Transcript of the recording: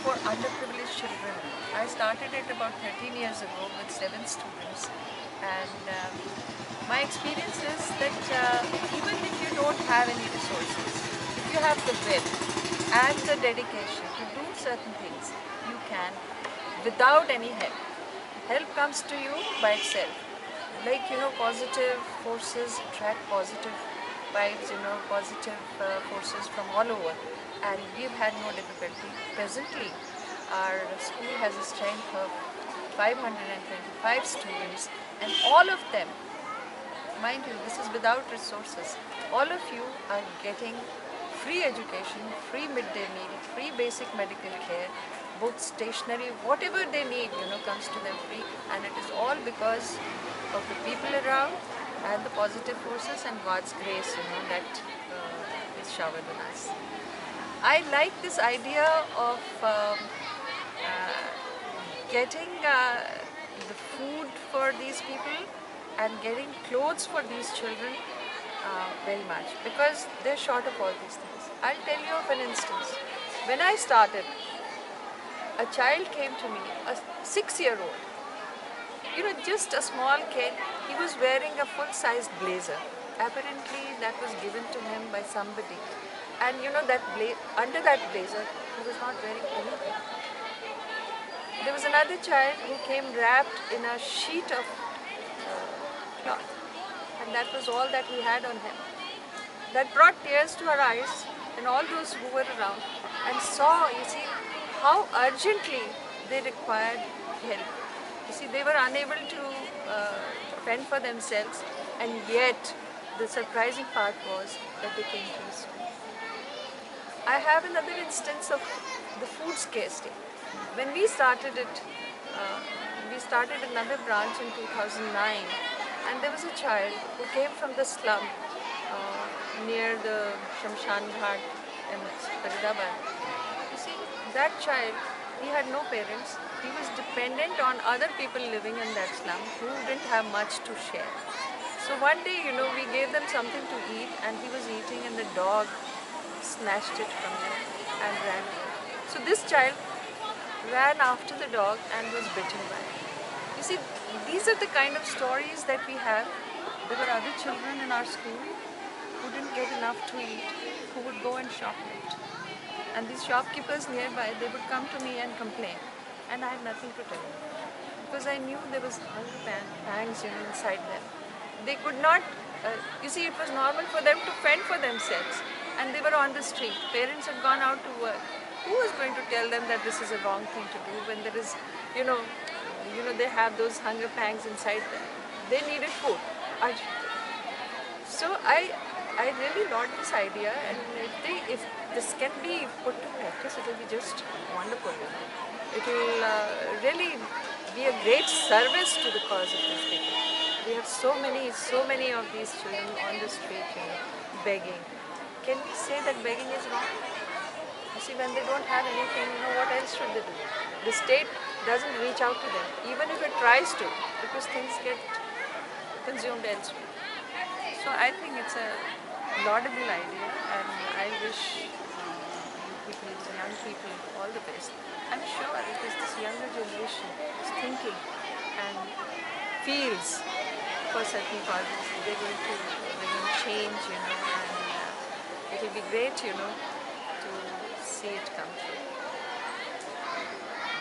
for underprivileged children. I started it about 13 years ago with 7 students, and my experience is that even if you don't have any resources, if you have the will and the dedication to do certain things, you can without any help. Help comes to you by itself. Like, positive forces attract positive vibes, positive forces from all over. And we've had no difficulty. Presently, our school has a strength of 525 students, and all of them, mind you, this is without resources, all of you are getting free education, free midday meal, free basic medical care, books, stationery, whatever they need, comes to them free, and it is all because of the people around and the positive forces and God's grace, that is showered on us. I like this idea of getting the food for these people and getting clothes for these children very much, because they're short of all these things. I'll tell you of an instance. When I started, a child came to me, a 6-year-old, just a small kid. He was wearing a full-sized blazer. Apparently that was given to him by somebody, and that under that blazer he was not wearing anything. There was another child who came wrapped in a sheet of cloth, and that was all that he had on him. That brought tears to our eyes and all those who were around, and saw, how urgently they required help. They were unable to fend for themselves, and yet the surprising part was that they came to us. I have another instance of the food scarcity. When we started it, we started another branch in 2009, and there was a child who came from the slum near the Shamshan Ghat in Faridabad. That child, he had no parents. He was dependent on other people living in that slum who didn't have much to share. So one day, we gave them something to eat, and he was eating, and the dog snatched it from him and ran away. So this child ran after the dog and was bitten by it. These are the kind of stories that we have. There were other children in our school who didn't get enough to eat, who would go and shoplift. And these shopkeepers nearby, they would come to me and complain, and I had nothing to tell them, because I knew there was hunger pangs inside them. They could not, it was normal for them to fend for themselves, and they were on the street. Parents had gone out to work. Who was going to tell them that this is a wrong thing to do when there is, they have those hunger pangs inside them. They needed food urgently. So I really laud this idea, and if this can be put to practice, it will be just wonderful. It will really be a great service to the cause of these people. We have so many of these children on the street, begging. Can we say that begging is wrong? When they don't have anything, what else should they do? The state doesn't reach out to them, even if it tries to, because things get consumed elsewhere. So I think it's a laudable idea, and I wish people, young people, all the best. I'm sure it is this younger generation is thinking and feels for certain causes. They're going to bring change, and it will be great, to see it come true.